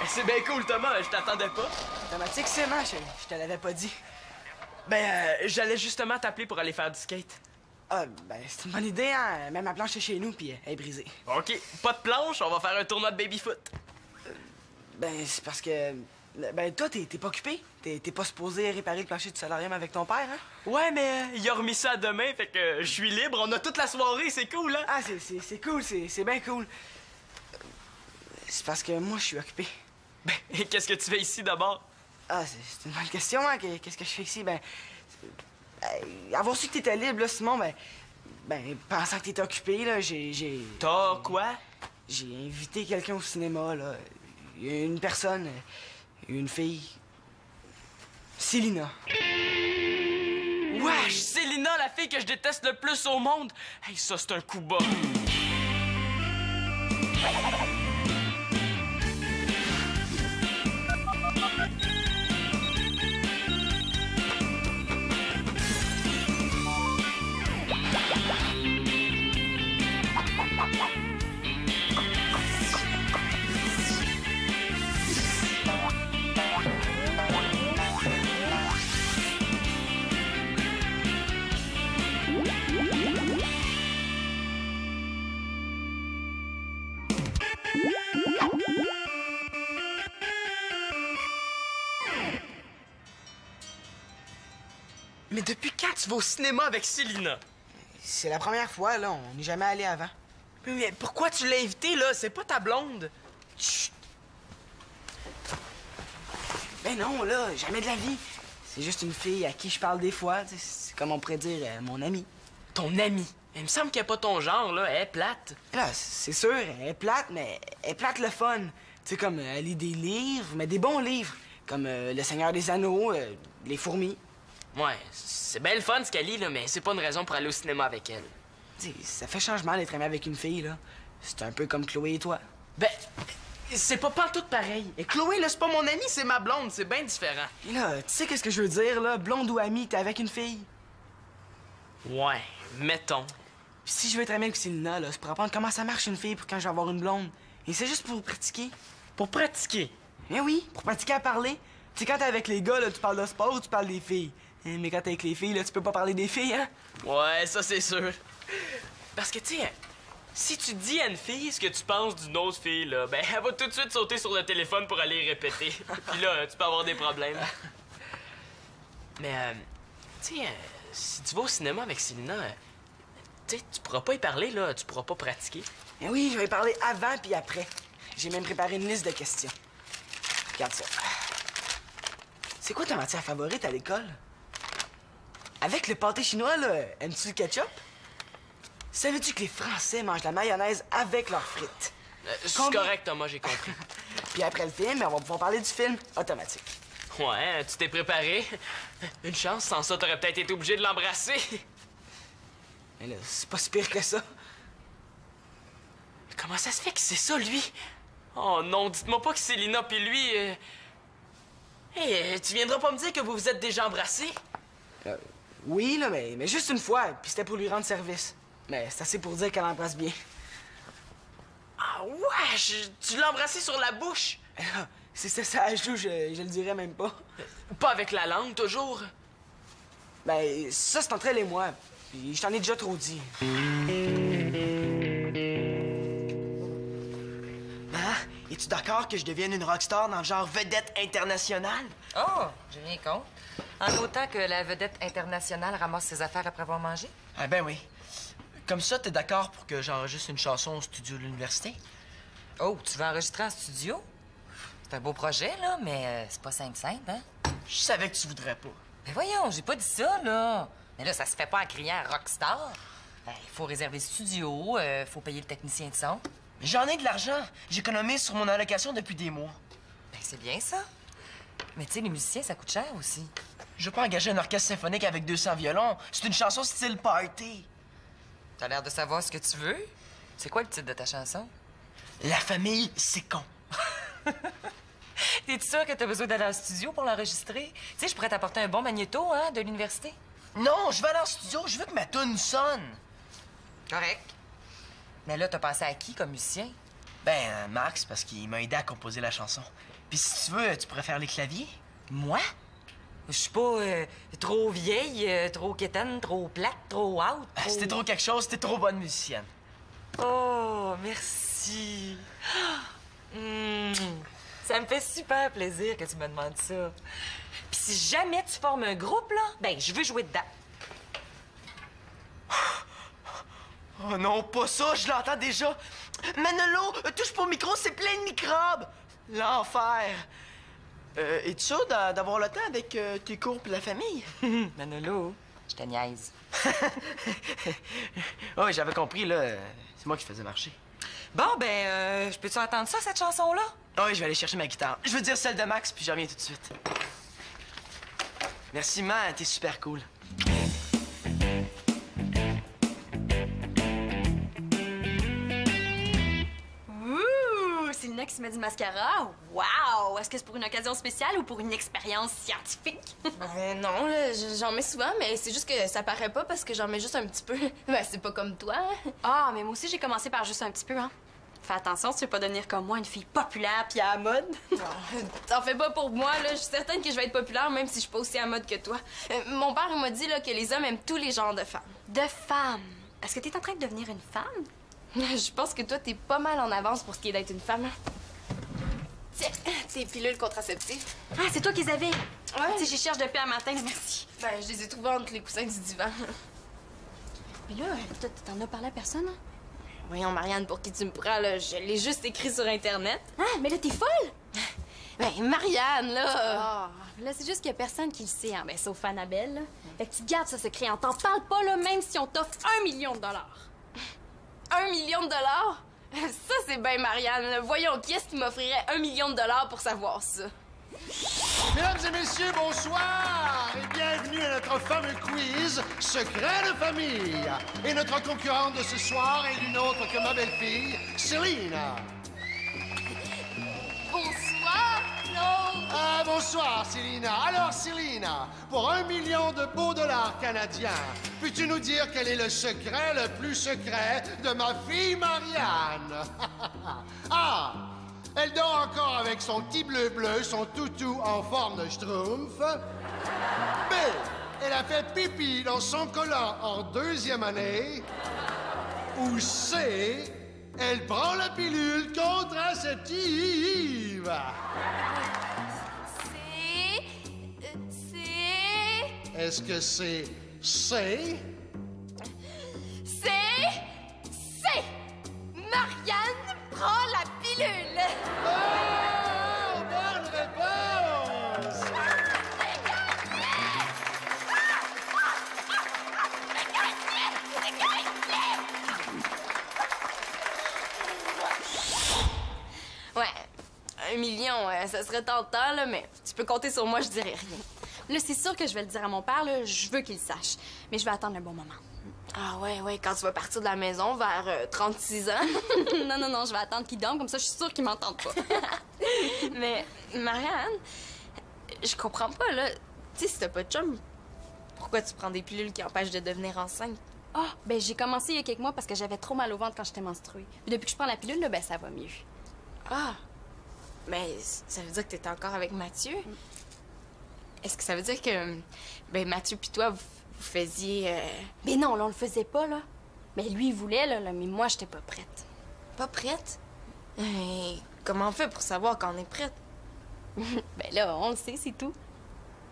C'est bien cool, Thomas, je t'attendais pas. Automatique, c'est moi, je te l'avais pas dit. J'allais justement t'appeler pour aller faire du skate. Ah, ben, c'est une bonne idée, hein. Même ma planche est chez nous, puis elle est brisée. OK, pas de planche, on va faire un tournoi de baby-foot. Ben, c'est parce que... Ben, toi, t'es pas occupé. T'es pas supposé réparer le plancher du solarium avec ton père, hein? Ouais, mais il a remis ça demain, fait que je suis libre, on a toute la soirée, c'est cool, hein? Ah, c'est cool, c'est bien cool. C'est parce que moi, je suis occupé. Ben, qu'est-ce que tu fais ici d'abord? Ah, c'est une bonne question, hein. Qu'est-ce que je fais ici? Ben, avoir su que t'étais libre, là, Simon, pensant que t'étais occupé, là, T'as quoi? J'ai invité quelqu'un au cinéma, là. Une personne, une fille. Célina. Wesh, Célina, la fille que je déteste le plus au monde! Hey, ça, c'est un coup bas. Mais depuis quand tu vas au cinéma avec Célina? C'est la première fois, là. On n'est jamais allé avant. Mais pourquoi tu l'as invitée, là? C'est pas ta blonde. Chut! Ben non, là, jamais de la vie. C'est juste une fille à qui je parle des fois. C'est comme on pourrait dire mon amie. Ton amie. Il me semble qu'elle est pas ton genre, là. Elle est plate. Là, c'est sûr, elle est plate, mais elle est plate le fun. Tu sais, comme elle lit des livres, mais des bons livres. Comme Le Seigneur des Anneaux, Les Fourmis. Ouais, c'est bien le fun ce qu'elle lit, là, mais c'est pas une raison pour aller au cinéma avec elle. Tu sais, ça fait changement d'être aimé avec une fille, là. C'est un peu comme Chloé et toi. Ben, c'est pas pantoute pareil. Et Chloé, là, c'est pas mon amie, c'est ma blonde. C'est bien différent. Et là, tu sais qu'est-ce que je veux dire, là? Blonde ou amie, t'es avec une fille. Ouais, mettons. Puis si je veux être amie avec Célina, là, c'est pour apprendre comment ça marche une fille pour quand je vais avoir une blonde. Et c'est juste pour pratiquer. Pour pratiquer. Eh oui, pour pratiquer à parler. Tu sais, quand t'es avec les gars, là, tu parles de sport ou tu parles des filles. Mais quand t'es avec les filles, là, tu peux pas parler des filles, hein? Ouais, ça, c'est sûr. Parce que, tu sais, si tu dis à une fille ce que tu penses d'une autre fille, là, ben, elle va tout de suite sauter sur le téléphone pour aller répéter. Puis là, tu peux avoir des problèmes. Mais, tu sais, si tu vas au cinéma avec Célina, tu sais, tu pourras pas y parler, là. Tu pourras pas pratiquer. Eh oui, je vais y parler avant puis après. J'ai même préparé une liste de questions. Regarde ça. C'est quoi ta matière favorite à l'école? Avec le pâté chinois, là, aimes-tu le ketchup? Savais-tu que les Français mangent la mayonnaise avec leurs frites? C'est correct, Thomas, j'ai compris. Puis après le film, on va pouvoir parler du film automatique. Ouais, tu t'es préparé. Une chance, sans ça, t'aurais peut-être été obligé de l'embrasser. Mais là, c'est pas si pire que ça. Comment ça se fait que c'est ça, lui? Oh non, dites-moi pas que Célina puis lui... Hey, tu viendras pas me dire que vous vous êtes déjà embrassés? Oui, là, mais juste une fois, puis c'était pour lui rendre service. Mais c'est assez pour dire qu'elle embrasse bien. Ah ouais, tu l'as embrassé sur la bouche? Si c'était ça à joue, je le dirais même pas. Pas avec la langue, toujours? Ben, ça, c'est entre elle et moi. Puis je t'en ai déjà trop dit. Maman, es-tu d'accord que je devienne une rockstar dans le genre vedette internationale? Oh, j'ai rien contre. En autant que la vedette internationale ramasse ses affaires après avoir mangé. Ah ben oui. Comme ça, t'es d'accord pour que j'enregistre une chanson au studio de l'université? Oh, tu vas enregistrer en studio? C'est un beau projet, là, mais c'est pas simple, hein? Je savais que tu voudrais pas. Mais voyons, j'ai pas dit ça, là. Mais là, ça se fait pas en criant rockstar. Il faut réserver le studio, faut payer le technicien de son. Mais j'en ai de l'argent. J'économise sur mon allocation depuis des mois. Ben, c'est bien ça. Mais tu sais, les musiciens, ça coûte cher aussi. Je veux pas engager un orchestre symphonique avec 200 violons. C'est une chanson style party. T'as l'air de savoir ce que tu veux. C'est quoi le titre de ta chanson? La famille, c'est con. T'es sûr que t'as besoin d'aller en studio pour l'enregistrer? Tu sais, je pourrais t'apporter un bon magnéto, hein, de l'université. Non, je vais aller en studio. Je veux que ma tune sonne. Correct. Mais là, t'as pensé à qui comme musicien? Ben, Max, parce qu'il m'a aidé à composer la chanson. Puis si tu veux, tu pourrais faire les claviers. Moi? Je suis pas trop vieille, trop quétaine, trop plate, trop out. Si t'es trop quelque chose, t'es trop bonne musicienne. Oh, merci. Ça me fait super plaisir que tu me demandes ça. Puis si jamais tu formes un groupe, là, ben je veux jouer dedans. Oh non, pas ça, je l'entends déjà. Manolo, touche pas au micro, c'est plein de microbes. L'enfer. Es-tu sûr d'avoir le temps avec tes cours pis la famille? Manolo, je te niaise. Oui, j'avais compris, là. C'est moi qui faisais marcher. Bon, ben, je peux-tu entendre ça, cette chanson-là? Oui, je vais aller chercher ma guitare. Je veux dire celle de Max, puis je reviens tout de suite. Merci, man, t'es super cool. Ouh, c'est Lina qui se met du mascara? Wow! Est-ce que c'est pour une occasion spéciale ou pour une expérience scientifique? Ben non, là, j'en mets souvent, mais c'est juste que ça paraît pas parce que j'en mets juste un petit peu. Ben, c'est pas comme toi. Ah, mais moi aussi, j'ai commencé par juste un petit peu, hein. Fais attention, tu veux pas devenir comme moi, une fille populaire puis à la mode. T'en fais pas pour moi, là. Je suis certaine que je vais être populaire, même si je suis pas aussi à mode que toi. Mon père, il m'a dit, là, que les hommes aiment tous les genres de femmes. De femme. Est-ce que t'es en train de devenir une femme? Je pense que toi, t'es pas mal en avance pour ce qui est d'être une femme. Tiens, tes pilules contraceptives. Ah, c'est toi qui les avais. Ouais. Tu sais, j'y cherche depuis un matin, merci. Ben, je les ai trouvées entre les coussins du divan. Mais là, toi, t'en as parlé à personne, hein? Voyons, Marianne, pour qui tu me prends, là, je l'ai juste écrit sur Internet. Ah, mais là, t'es folle! Ben, Marianne, là... Ah, là, c'est juste qu'il y a personne qui le sait, hein, ben, sauf Annabelle, là. Fait que tu gardes ça secret, on t'en parle pas, là, même si on t'offre $1 million. 1 million de dollars? Ça, c'est bien, Marianne. Voyons, qui est-ce qui m'offrirait $1 million pour savoir ça? Mesdames et messieurs, bonsoir et bienvenue à notre fameux quiz Secret de famille. Et notre concurrente de ce soir est une autre que ma belle-fille, Céline. Bonsoir, Claude. Ah, bonsoir, Céline. Alors, Céline, pour $1 million de beaux dollars canadiens, peux-tu nous dire quel est le secret le plus secret de ma fille Marianne? Ah! Elle dort encore avec son petit bleu-bleu, son toutou en forme de schtroumpf. B. Elle a fait pipi dans son collant en 2e année. Ou C. Elle prend la pilule contraceptive. Est-ce que c'est C? C'est... Marianne prend la pilule. Oh! Bonne réponse! Ouais, 1 million, ça serait tentant, là, mais tu peux compter sur moi, je dirais rien. Là, c'est sûr que je vais le dire à mon père, là, je veux qu'il le sache. Mais je vais attendre le bon moment. Ah ouais, quand tu vas partir de la maison vers 36 ans. non, je vais attendre qu'il dorme, comme ça, je suis sûre qu'il m'entende pas. Mais, Marianne, je comprends pas, là. Tu sais, si t'as pas de chum, pourquoi tu prends des pilules qui empêchent de devenir enceinte? Ah, ben j'ai commencé il y a quelques mois parce que j'avais trop mal au ventre quand j'étais menstruée. Puis depuis que je prends la pilule, là, ben ça va mieux. Ah, mais ça veut dire que t'étais encore avec Mathieu? Est-ce que ça veut dire que, ben, Mathieu pis toi, vous faisiez... Mais non, là, on le faisait pas, là. Mais lui, il voulait, là, mais moi, j'étais pas prête. Pas prête? Comment on fait pour savoir quand on est prête? Ben là, on le sait, c'est tout.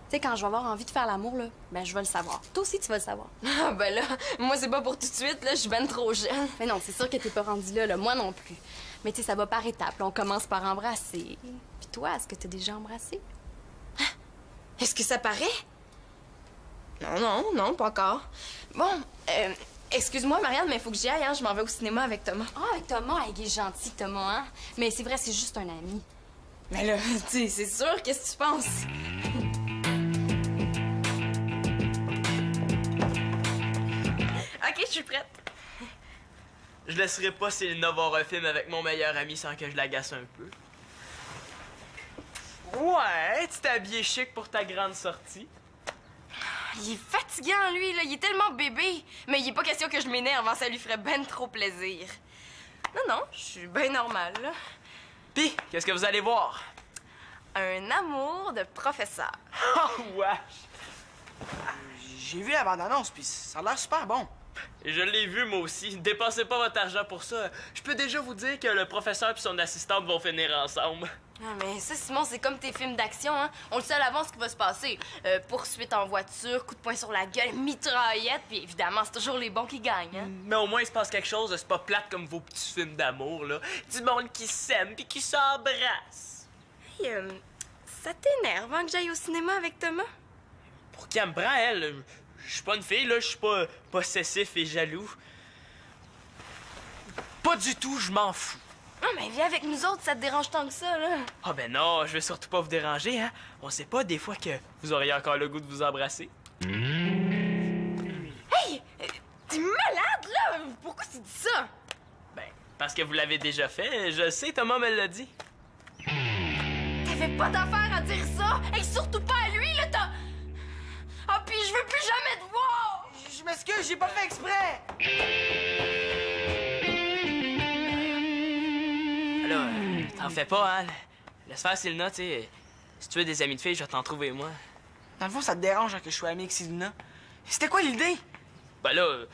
Tu sais, quand je vais avoir envie de faire l'amour, là, ben je vais le savoir. Toi aussi, tu vas le savoir. Ah, ben là, moi, c'est pas pour tout de suite, là, je suis ben trop jeune. Mais non, c'est sûr que t'es pas rendu là, moi non plus. Mais tu sais, ça va par étapes. Là, on commence par embrasser. Puis toi, est-ce que t'as déjà embrassé? Est-ce que ça paraît? Non, pas encore. Bon, excuse-moi, Marianne, mais il faut que j'y aille, hein? Je m'en vais au cinéma avec Thomas. Ah, avec Thomas, il est gentil, Thomas, hein? Mais c'est vrai, c'est juste un ami. Mais là, tu sais, c'est sûr, qu'est-ce que tu penses? OK, je suis prête. Je laisserai pas Célina voir un film avec mon meilleur ami sans que je l'agace un peu. Ouais, tu t'es habillé chic pour ta grande sortie. Il est fatigant, lui, là. Il est tellement bébé. Mais il est pas question que je m'énerve, hein. Ça lui ferait ben trop plaisir. Non, je suis ben normale, là. Pis, qu'est-ce que vous allez voir? un amour de professeur. Oh, wesh! J'ai vu la bande-annonce, puis ça a l'air super bon. Et je l'ai vu, moi aussi. Dépensez pas votre argent pour ça. Je peux déjà vous dire que le professeur et son assistante vont finir ensemble. Ah, mais ça, Simon, c'est comme tes films d'action, hein? On le sait à l'avance ce qui va se passer. Poursuite en voiture, coup de poing sur la gueule, mitraillette, puis évidemment, c'est toujours les bons qui gagnent, hein? Mais au moins, il se passe quelque chose. C'est pas plate comme vos petits films d'amour, là. Du monde qui s'aime puis qui s'embrasse. Hey, ça t'énerve, hein, que j'aille au cinéma avec Thomas? Pour qu'elle me prend, elle, je suis pas une fille, là. Je suis pas possessif et jaloux. Pas du tout, je m'en fous. Non, mais viens avec nous autres, ça te dérange tant que ça, là. Ah ben non, je vais surtout pas vous déranger, hein. On sait pas des fois que vous auriez encore le goût de vous embrasser. Hey! T'es malade, là! Pourquoi tu dis ça? Ben, parce que vous l'avez déjà fait. Je sais, Thomas me l'a dit. T'avais pas d'affaire à dire ça! Et surtout pas à lui, là, t'as... Ah, puis je veux plus jamais te voir! Je m'excuse, j'ai pas fait exprès! Là, t'en fais pas, hein. Laisse faire Sylna, tu sais. Si tu veux des amis de filles, je vais t'en trouver, moi. Dans le fond, ça te dérange hein, que je sois ami avec Célina? C'était quoi l'idée? Ben là,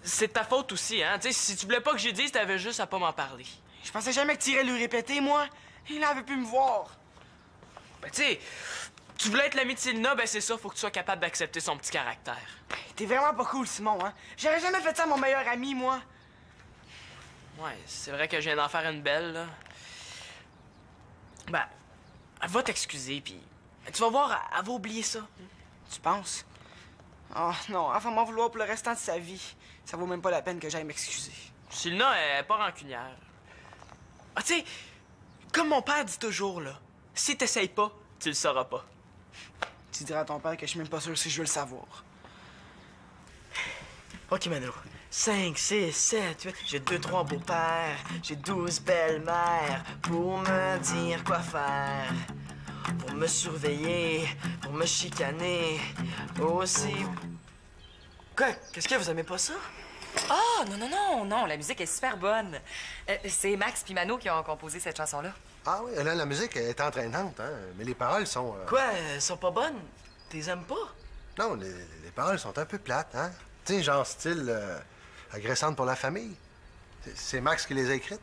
c'est ta faute aussi, hein. Tu sais, si tu voulais pas que j'y dise, t'avais juste à pas m'en parler. Je pensais jamais que t'irais lui répéter, moi. Il avait pu me voir. Ben, tu sais, tu voulais être l'ami de Sylna, ben c'est ça, faut que tu sois capable d'accepter son petit caractère. T'es vraiment pas cool, Simon, hein? J'aurais jamais fait ça à mon meilleur ami, moi. Ouais, c'est vrai que je viens d'en faire une belle, là. Ben, elle va t'excuser, puis tu vas voir, elle va oublier ça. Tu penses? Oh non, elle va m'en vouloir pour le restant de sa vie. Ça vaut même pas la peine que j'aille m'excuser. Sylna, elle est pas rancunière. Ah, tu sais, comme mon père dit toujours, là, si t'essayes pas, tu le sauras pas. Tu diras à ton père que je suis même pas sûr si je veux le savoir. OK, Mano. 5, 6, 7, 8. J'ai 2, 3 beaux-pères. J'ai 12 belles-mères pour me dire quoi faire. Pour me surveiller, pour me chicaner aussi. Quoi? Qu'est-ce que vous aimez pas ça? Ah, non, la musique est super bonne. C'est Max puis Mano qui ont composé cette chanson-là. Ah oui, là, la musique est entraînante, hein? Mais les paroles sont... Quoi? Elles sont pas bonnes? T'es aimes pas? Non, les paroles sont un peu plates, hein? Tu sais, genre style agressante pour la famille. C'est Max qui les a écrites.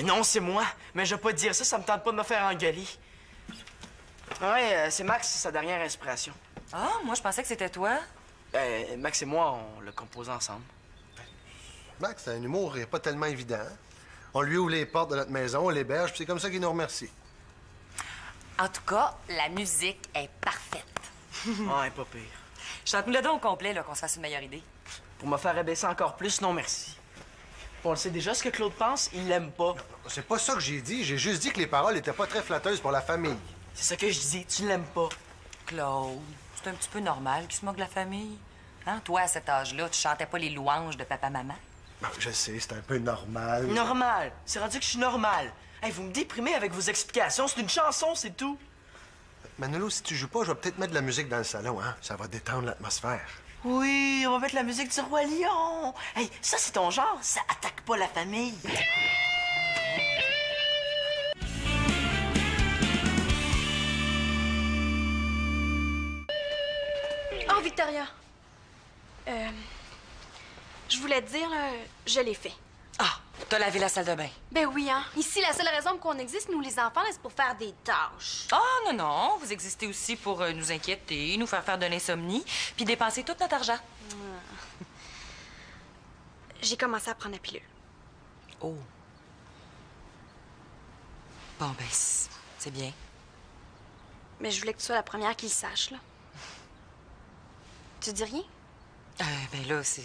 Non, c'est moi. Mais je vais pas te dire ça, ça me tente pas de me faire engueuler. Ouais, c'est Max, c'est sa dernière inspiration. Ah, moi, je pensais que c'était toi. Max et moi, on l'a composé ensemble. Max, c'est un humour pas tellement évident. Hein? On lui ouvre les portes de notre maison, on l'héberge, puis c'est comme ça qu'il nous remercie. En tout cas, la musique est parfaite. Ouais, pas pire. Chante-nous le don au complet, là, qu'on se fasse une meilleure idée. Pour me faire abaisser encore plus, non merci. On le sait déjà ce que Claude pense, il l'aime pas. C'est pas ça que j'ai dit. J'ai juste dit que les paroles étaient pas très flatteuses pour la famille. C'est ça que je dis, tu l'aimes pas. Claude, c'est un petit peu normal qu'il se moque de la famille. Hein? Toi, à cet âge-là, tu chantais pas les louanges de papa-maman? Bon, je sais, c'est un peu normal. Normal. C'est rendu que je suis normal. Hey, vous me déprimez avec vos explications. C'est une chanson, c'est tout. Manolo, si tu joues pas, je vais peut-être mettre de la musique dans le salon, hein? Ça va détendre l'atmosphère. Oui, on va mettre la musique du Roi Lion. Hey, ça, c'est ton genre. Ça attaque pas la famille. Oh, Victoria. Je voulais te dire, je l'ai fait. Ah, t'as lavé la salle de bain. Ben oui, hein. Ici, la seule raison pour qu'on existe, nous les enfants, c'est pour faire des tâches. Ah, non, vous existez aussi pour nous inquiéter, nous faire de l'insomnie, puis dépenser tout notre argent. J'ai commencé à prendre la pilule. Oh. Bon, ben, c'est bien. Mais je voulais que tu sois la première qui le sache, là. Tu dis rien? Ben là, c'est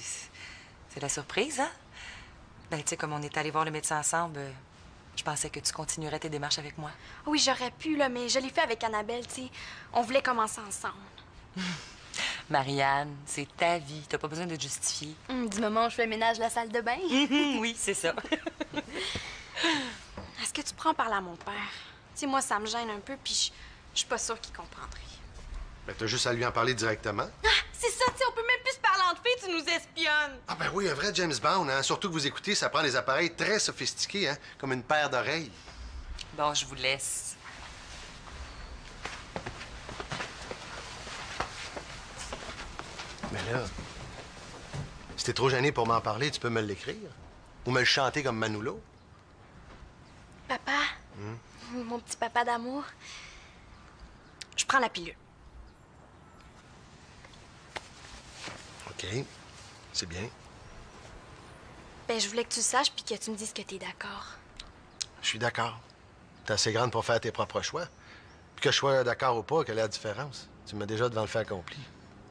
la surprise, hein? Ben, tu sais, comme on est allé voir le médecin ensemble, je pensais que tu continuerais tes démarches avec moi. Oui, j'aurais pu, là, mais je l'ai fait avec Annabelle, tu sais. On voulait commencer ensemble. Marianne, c'est ta vie. T'as pas besoin de te justifier. Du moment où je fais le ménage de la salle de bain. Oui, c'est ça. Est-ce que tu prends parler à mon père? Tu sais, moi, ça me gêne un peu, puis je suis pas sûre qu'il comprendrait. Ben, t'as juste à lui en parler directement. Ah, c'est ça, tu sais, on peut même plus se parler entre filles, tu nous espionnes. Ah ben oui, un vrai James Bond, hein? Surtout que vous écoutez, ça prend des appareils très sophistiqués, hein? Comme une paire d'oreilles. Bon, je vous laisse. Là, si t'es trop gêné pour m'en parler, tu peux me l'écrire. Ou me le chanter comme Manolo. Papa, mon petit papa d'amour, je prends la pilule. OK. C'est bien. Ben, je voulais que tu le saches puis que tu me dises que t'es d'accord. Je suis d'accord. T'es assez grande pour faire tes propres choix. Puis que je sois d'accord ou pas, quelle est la différence? Tu me mets déjà devant le fait accompli.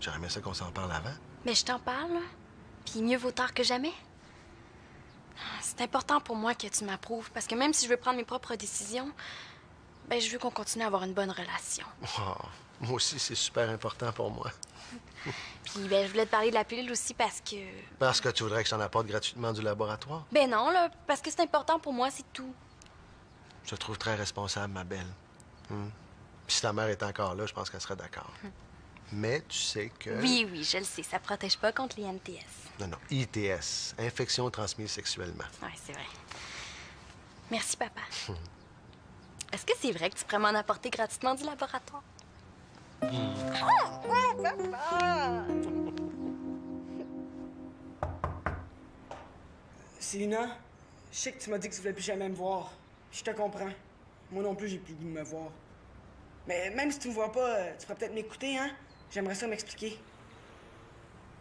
J'aurais aimé ça qu'on s'en parle avant. Mais je t'en parle, là. Puis mieux vaut tard que jamais. C'est important pour moi que tu m'approuves parce que même si je veux prendre mes propres décisions, ben je veux qu'on continue à avoir une bonne relation. Oh, moi aussi, c'est super important pour moi. Puis ben je voulais te parler de la pilule aussi parce que... Parce que tu voudrais que je t'en apporte gratuitement du laboratoire? Ben non, là, parce que c'est important pour moi, c'est tout. Je te trouve très responsable, ma belle. Puis si ta mère est encore là, je pense qu'elle serait d'accord. Mais tu sais que... Oui, oui, je le sais, ça protège pas contre les MTS. Non, ITS, infection transmise sexuellement. Oui, c'est vrai. Merci, papa. Est-ce que c'est vrai que tu pourrais m'en apporter gratuitement du laboratoire? Célina, je sais que tu m'as dit que tu voulais plus jamais me voir. Je te comprends. Moi non plus, j'ai plus le goût de me voir. Mais même si tu me vois pas, tu pourrais peut-être m'écouter, hein? J'aimerais ça m'expliquer.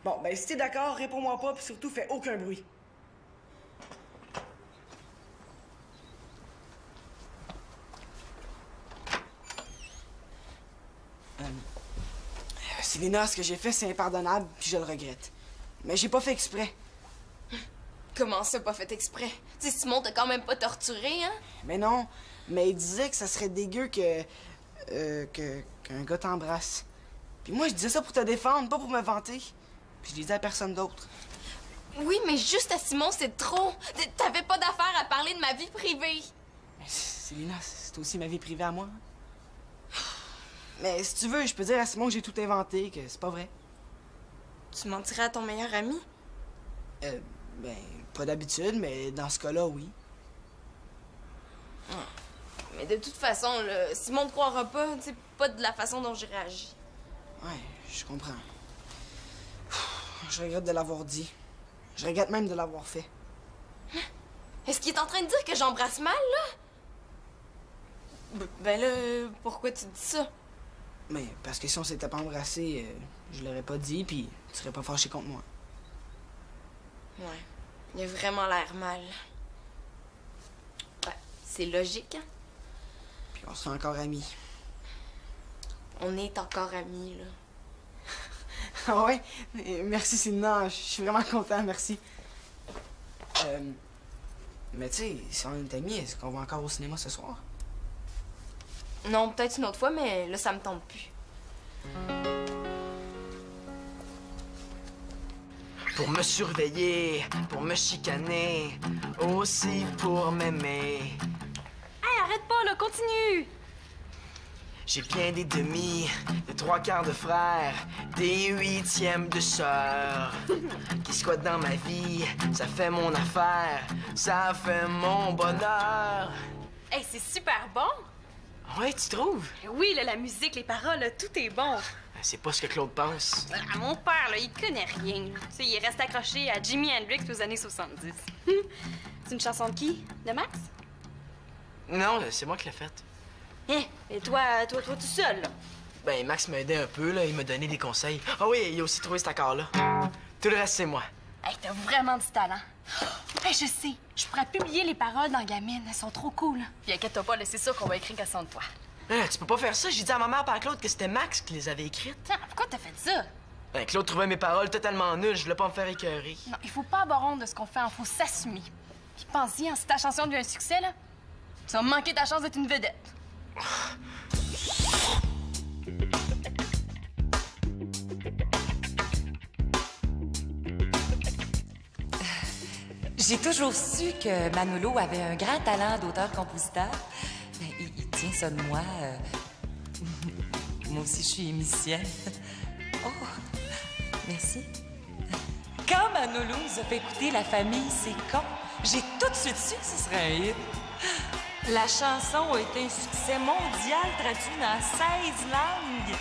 Bon, ben si t'es d'accord, réponds-moi pas, puis surtout, fais aucun bruit. Célina, ce que j'ai fait, c'est impardonnable, puis je le regrette. Mais j'ai pas fait exprès. Comment ça, pas fait exprès? Tu sais, Simon t'a quand même pas torturé, hein? Mais non, mais il disait que ça serait dégueu qu'un gars t'embrasse. Puis moi, je disais ça pour te défendre, pas pour me vanter. Puis je disais à personne d'autre. Oui, mais juste à Simon, c'est trop. T'avais pas d'affaire à parler de ma vie privée. Mais Célina, c'est aussi ma vie privée à moi. Mais si tu veux, je peux dire à Simon que j'ai tout inventé, que c'est pas vrai. Tu mentirais à ton meilleur ami? Ben, pas d'habitude, mais dans ce cas-là, oui. Mais de toute façon, là, Simon ne croira pas, tu sais, pas de la façon dont j'ai réagi. Ouais, je comprends. Je regrette de l'avoir dit. Je regrette même de l'avoir fait. Est-ce qu'il est en train de dire que j'embrasse mal, là? Ben là, pourquoi tu dis ça? Mais parce que si on s'était pas embrassé, je l'aurais pas dit, puis tu serais pas fâché contre moi. Ouais, il a vraiment l'air mal. Ouais, c'est logique, hein? Puis on sera encore amis. On est encore amis, là. Ah ouais? Merci, Célina. Je suis vraiment content, merci. Mais tu sais, si on est amis, est-ce qu'on va encore au cinéma ce soir? Non, peut-être une autre fois, mais là, ça me tente plus. Pour me surveiller, pour me chicaner, aussi pour m'aimer. Hey, arrête pas, là, continue! J'ai bien des demi, des trois quarts de frères, des huitièmes de sœurs. Qui squattent dans ma vie, ça fait mon affaire, ça fait mon bonheur. Hey, c'est super bon! Ouais, tu trouves? Oui, là, la musique, les paroles, là, tout est bon. C'est pas ce que Claude pense. Ah, mon père, là, il connaît rien. Tu sais, il reste accroché à Jimi Hendrix aux années 70. C'est une chanson de qui? De Max? Non, c'est moi qui l'ai faite. Hein? Et toi tout seul, là? Ben, Max m'a aidé un peu, là, il m'a donné des conseils. Ah oui, il a aussi trouvé cet accord-là. Tout le reste, c'est moi. Hey, t'as vraiment du talent. Hey, je sais, je pourrais publier les paroles dans Gamine, elles sont trop cool. Puis inquiète-toi pas, là, c'est sûr qu'on va écrire question de toi. Tu peux pas faire ça, j'ai dit à ma mère par Claude que c'était Max qui les avait écrites. Tiens, pourquoi t'as fait ça? Ben, Claude trouvait mes paroles totalement nulles, je voulais pas me faire écœurer. Non, il faut pas avoir honte de ce qu'on fait, il faut s'assumer. Puis pense-y, hein, si ta chanson devient un succès, là, tu vas manquer ta chance d'être une vedette. J'ai toujours su que Manolo avait un grand talent d'auteur-compositeur. Ben, il tient ça de moi. Moi aussi, je suis musicienne. Oh, merci. Quand Manolo nous a fait écouter La famille, c'est con, j'ai tout de suite su que ce serait un hit. La chanson a été un succès mondial traduit dans 16 langues.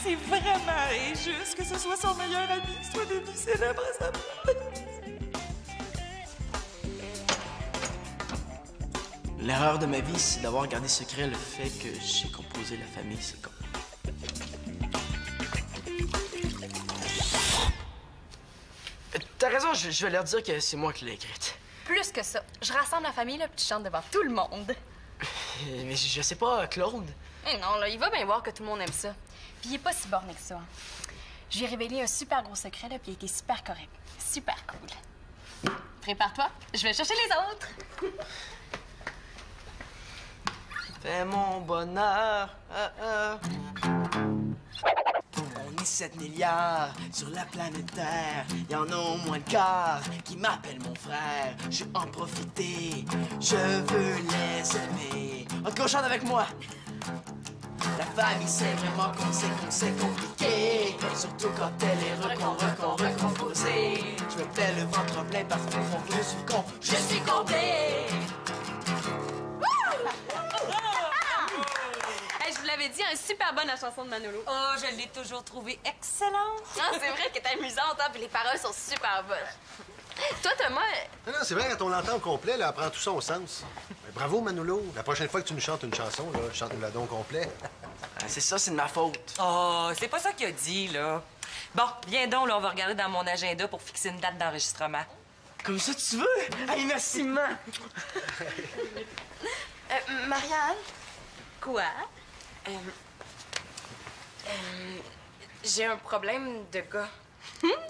c'est vraiment injuste que ce soit son meilleur ami qui soit devenu célèbre à sa place. L'erreur de ma vie, c'est d'avoir gardé secret le fait que j'ai composé La famille, c'est con. T'as raison, je vais leur dire que c'est moi qui l'ai écrite. Plus que ça, je rassemble la famille, là, puis tu chantes devant tout le monde. Mais je sais pas, Claude. Eh non, là, il va bien voir que tout le monde aime ça. Puis il est pas si borné que ça. Hein. Je lui ai révélé un super gros secret, là, puis il était super correct. Super cool. Prépare-toi, je vais chercher les autres. Fais mon bonheur. On est 7 milliards sur la planète Terre. Y en a au moins le quart qui m'appellent mon frère. Je veux en profiter, je veux les aimer. En tout cas, chante avec moi. La famille, c'est vraiment c'est compliqué. Surtout quand elle est recomposée. Je me fais le ventre plein parce que mon je suis con. Je suis comblé. Hey, je vous l'avais dit, un super bonne la chanson de Manolo. Oh, je l'ai toujours trouvée excellente. Ah, c'est vrai qu'elle est amusante, hein, puis les paroles sont super bonnes. Toi, Thomas... Non, c'est vrai, quand on l'entend au complet, là, elle prend tout son sens. Mais bravo, Manolo. La prochaine fois que tu nous chantes une chanson, là, chante-nous-la donc au complet. C'est ça, c'est de ma faute. Oh, c'est pas ça qu'il a dit, là. Bon, viens donc, là, on va regarder dans mon agenda pour fixer une date d'enregistrement. Comme ça, tu veux? Hey, merci, man. Marianne? Quoi? J'ai un problème de gars.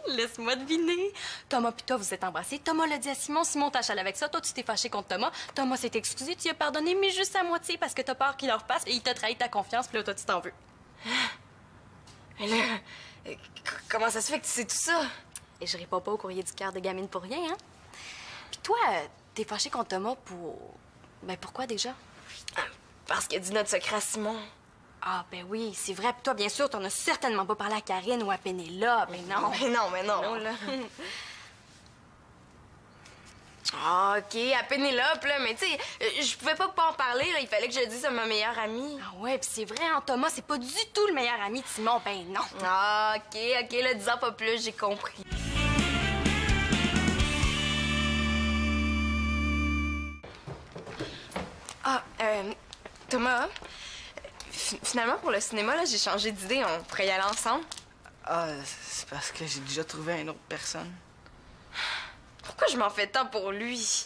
Laisse-moi deviner. Thomas pis toi, vous êtes embrassés. Thomas l'a dit à Simon. Simon t'achale avec ça. Toi, tu t'es fâché contre Thomas. Thomas s'est excusé. Tu lui as pardonné, mais juste à moitié parce que t'as peur qu'il leur passe et il t'a trahi ta confiance. Puis là, toi, tu t'en veux. Mais là, comment ça se fait que tu sais tout ça? Et je réponds pas au courrier du cœur de gamine pour rien, hein? Puis toi, t'es fâché contre Thomas pour... Ben, pourquoi déjà? Parce qu'il a dit notre secret à Simon. Ah, ben oui, c'est vrai. Puis toi, bien sûr, t'en as certainement pas parlé à Karine ou à Pénélope. Ben non. Mais non. Non, là. Ah, OK, à Pénélope, là. Mais tu sais, je pouvais pas en parler, là. Il fallait que je le dise à ma meilleure amie. Ah ouais, puis c'est vrai, hein, Thomas, c'est pas du tout le meilleur ami de Simon. Ben non. Ah, OK, là, dis-en pas plus, j'ai compris. Ah, Thomas, finalement, pour le cinéma, là, j'ai changé d'idée. On pourrait y aller ensemble. Ah, c'est parce que j'ai déjà trouvé une autre personne. Pourquoi je m'en fais tant pour lui?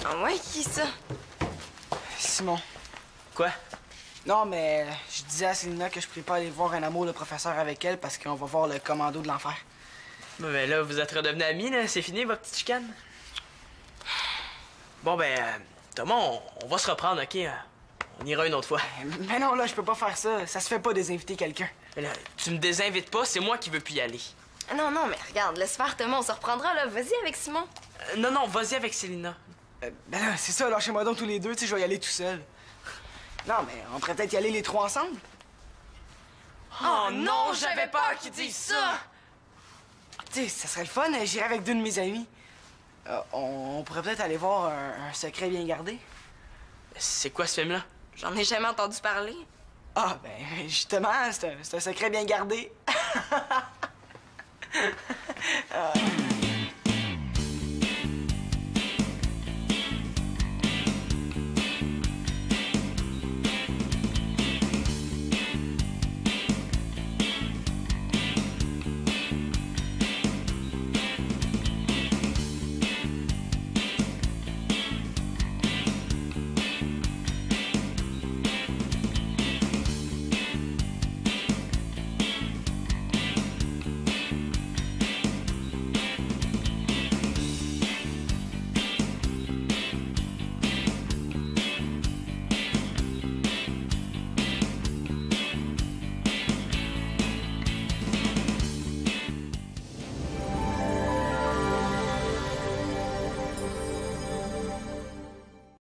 Ah ouais, qui ça? Simon. Quoi? Non, mais je disais à Célina que je pourrais pas aller voir un amour de professeur avec elle parce qu'on va voir le commando de l'enfer. Ben là, vous êtes redevenus amis, là. C'est fini, votre petite chicane? Bon, ben, Thomas, on va se reprendre, OK? On ira une autre fois. Mais non, là, je peux pas faire ça. Ça se fait pas désinviter quelqu'un. Mais là, tu me désinvites pas, c'est moi qui veux plus y aller. Non, mais regarde, laisse faire, Thomas, on se reprendra, là. Vas-y avec Simon. Non, vas-y avec Célina. Ben là, c'est ça, lâchez-moi donc tous les deux, tu sais, je vais y aller tout seul. Non, mais on pourrait peut-être y aller les trois ensemble. Oh non, j'avais peur qu'ils disent ça! Tu sais, ça serait le fun, j'irais avec deux de mes amis. On pourrait peut-être aller voir un secret bien gardé. C'est quoi ce film-là? J'en ai jamais entendu parler. Ah, ben, justement, c'est un secret bien gardé.